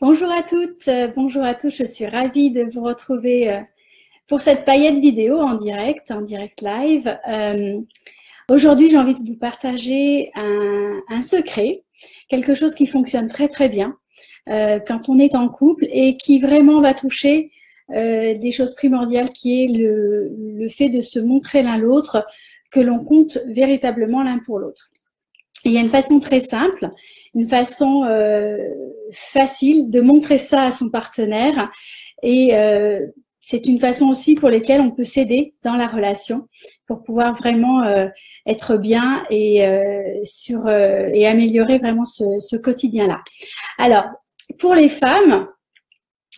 Bonjour à toutes, bonjour à tous, je suis ravie de vous retrouver pour cette paillette vidéo en direct live. Aujourd'hui, j'ai envie de vous partager un secret, quelque chose qui fonctionne très très bien quand on est en couple et qui vraiment va toucher des choses primordiales qui est le fait de se montrer l'un l'autre, que l'on compte véritablement l'un pour l'autre. Il y a une façon très simple, une façon facile de montrer ça à son partenaire et c'est une façon aussi pour laquelle on peut s'aider dans la relation pour pouvoir vraiment être bien et améliorer vraiment ce quotidien-là. Alors, pour les femmes,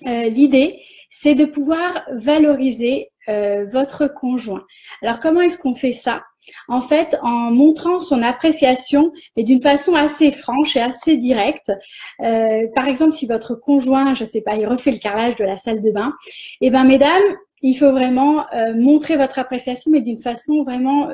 l'idée, c'est de pouvoir valoriser votre conjoint. Alors, comment est-ce qu'on fait ça? En fait, en montrant son appréciation, mais d'une façon assez franche et assez directe. Par exemple, si votre conjoint, je sais pas, il refait le carrelage de la salle de bain, eh ben, mesdames, il faut vraiment montrer votre appréciation, mais d'une façon vraiment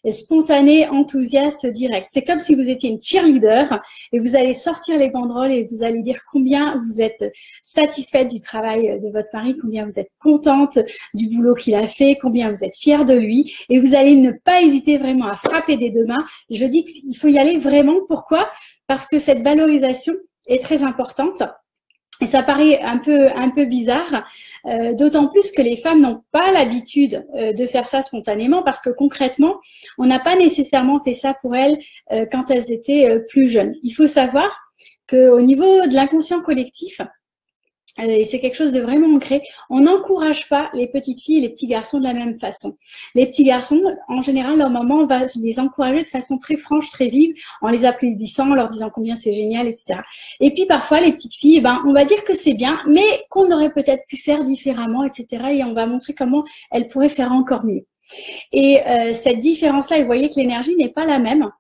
spontanée, enthousiaste, directe. C'est comme si vous étiez une cheerleader et vous allez sortir les banderoles et vous allez dire combien vous êtes satisfaite du travail de votre mari, combien vous êtes contente du boulot qu'il a fait, combien vous êtes fière de lui. Et vous allez ne pas hésiter vraiment à frapper des deux mains. Je dis qu'il faut y aller vraiment. Pourquoi? Parce que cette valorisation est très importante. Et ça paraît un peu bizarre, d'autant plus que les femmes n'ont pas l'habitude de faire ça spontanément parce que concrètement, on n'a pas nécessairement fait ça pour elles quand elles étaient plus jeunes. Il faut savoir qu'au niveau de l'inconscient collectif, et c'est quelque chose de vraiment ancré, on n'encourage pas les petites filles et les petits garçons de la même façon. Les petits garçons, en général, leur maman va les encourager de façon très franche, très vive, en les applaudissant, en leur disant combien c'est génial, etc. Et puis parfois, les petites filles, ben, on va dire que c'est bien, mais qu'on aurait peut-être pu faire différemment, etc. Et on va montrer comment elles pourraient faire encore mieux. Et cette différence-là, vous voyez que l'énergie n'est pas la même.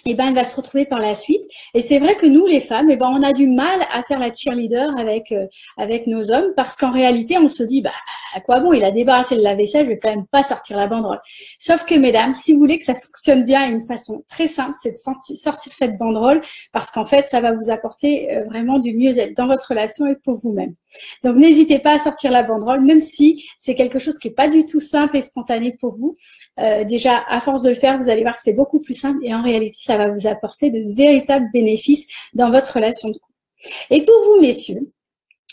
Et ben, elle va se retrouver par la suite. Et c'est vrai que nous, les femmes, et ben, on a du mal à faire la cheerleader avec nos hommes parce qu'en réalité, on se dit, bah, à quoi bon, il a débarrassé le lave-vaisselle, je vais quand même pas sortir la banderole. Sauf que, mesdames, si vous voulez que ça fonctionne bien, une façon très simple, c'est de sortir cette banderole parce qu'en fait, ça va vous apporter vraiment du mieux-être dans votre relation et pour vous-même. Donc, n'hésitez pas à sortir la banderole, même si c'est quelque chose qui est pas du tout simple et spontané pour vous. Déjà, à force de le faire, vous allez voir que c'est beaucoup plus simple et en réalité, ça va vous apporter de véritables bénéfices dans votre relation de couple. Et pour vous, messieurs,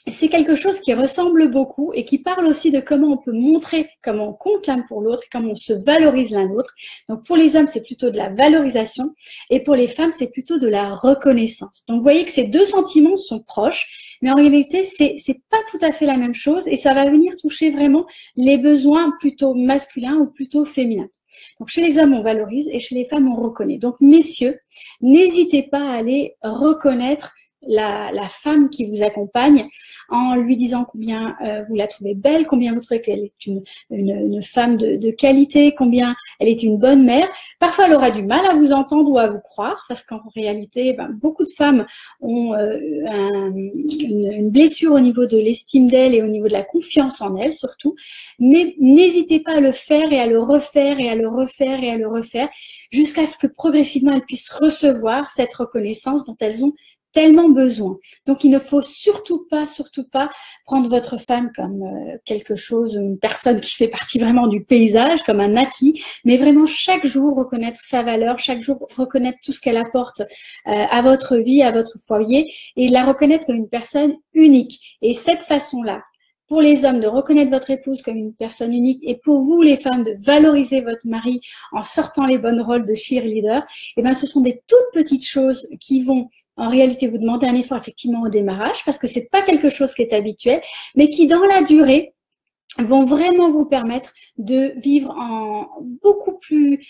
c'est quelque chose qui ressemble beaucoup et qui parle aussi de comment on peut montrer comment on compte l'un pour l'autre, comment on se valorise l'un l'autre. Donc, pour les hommes, c'est plutôt de la valorisation et pour les femmes, c'est plutôt de la reconnaissance. Donc, vous voyez que ces deux sentiments sont proches, mais en réalité, c'est pas tout à fait la même chose et ça va venir toucher vraiment les besoins plutôt masculins ou plutôt féminins. Donc, chez les hommes, on valorise et chez les femmes, on reconnaît. Donc, messieurs, n'hésitez pas à aller reconnaître la femme qui vous accompagne en lui disant combien vous la trouvez belle, combien vous trouvez qu'elle est une femme de qualité, combien elle est une bonne mère. Parfois, elle aura du mal à vous entendre ou à vous croire parce qu'en réalité, ben, beaucoup de femmes ont une blessure au niveau de l'estime d'elle et au niveau de la confiance en elle surtout. Mais n'hésitez pas à le faire et à le refaire et à le refaire et à le refaire jusqu'à ce que progressivement elles puissent recevoir cette reconnaissance dont elles ont tellement besoin. Donc, il ne faut surtout pas prendre votre femme comme quelque chose, une personne qui fait partie vraiment du paysage, comme un acquis, mais vraiment chaque jour reconnaître sa valeur, chaque jour reconnaître tout ce qu'elle apporte à votre vie, à votre foyer, et la reconnaître comme une personne unique. Et cette façon-là, pour les hommes, de reconnaître votre épouse comme une personne unique, et pour vous, les femmes, de valoriser votre mari en sortant les bonnes rôles de cheerleader, eh ben, ce sont des toutes petites choses qui vont en réalité vous demander un effort effectivement au démarrage parce que c'est pas quelque chose qui est habituel, mais qui dans la durée vont vraiment vous permettre de vivre en beaucoup plus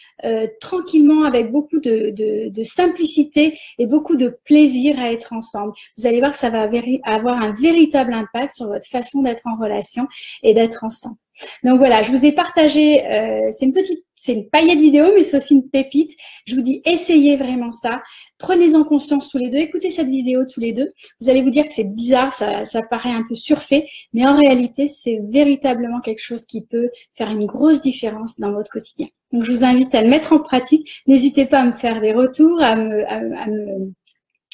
tranquillement, avec beaucoup de simplicité et beaucoup de plaisir à être ensemble. Vous allez voir que ça va avoir un véritable impact sur votre façon d'être en relation et d'être ensemble. Donc voilà, je vous ai partagé, c'est une paillette vidéo, mais c'est aussi une pépite. Je vous dis, essayez vraiment ça. Prenez-en conscience tous les deux. Écoutez cette vidéo tous les deux. Vous allez vous dire que c'est bizarre, ça paraît un peu surfait, mais en réalité, c'est véritablement quelque chose qui peut faire une grosse différence dans votre quotidien. Donc, je vous invite à le mettre en pratique. N'hésitez pas à me faire des retours, à me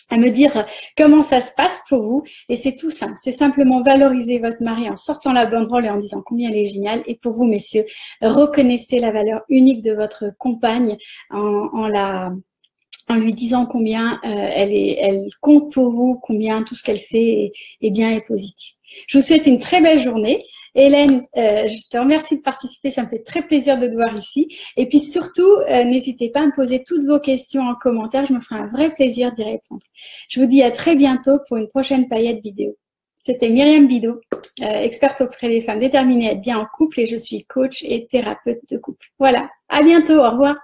à me dire comment ça se passe pour vous. Et c'est tout simple. C'est simplement valoriser votre mari en sortant la banderole et en disant combien elle est géniale. Et pour vous, messieurs, reconnaissez la valeur unique de votre compagne en lui disant combien elle compte pour vous, combien tout ce qu'elle fait est bien et positif. Je vous souhaite une très belle journée. Hélène, je te remercie de participer, ça me fait très plaisir de te voir ici. Et puis surtout, n'hésitez pas à me poser toutes vos questions en commentaire, je me ferai un vrai plaisir d'y répondre. Je vous dis à très bientôt pour une prochaine paillette vidéo. C'était Myriam Bidot, experte auprès des femmes déterminées à être bien en couple et je suis coach et thérapeute de couple. Voilà, à bientôt, au revoir.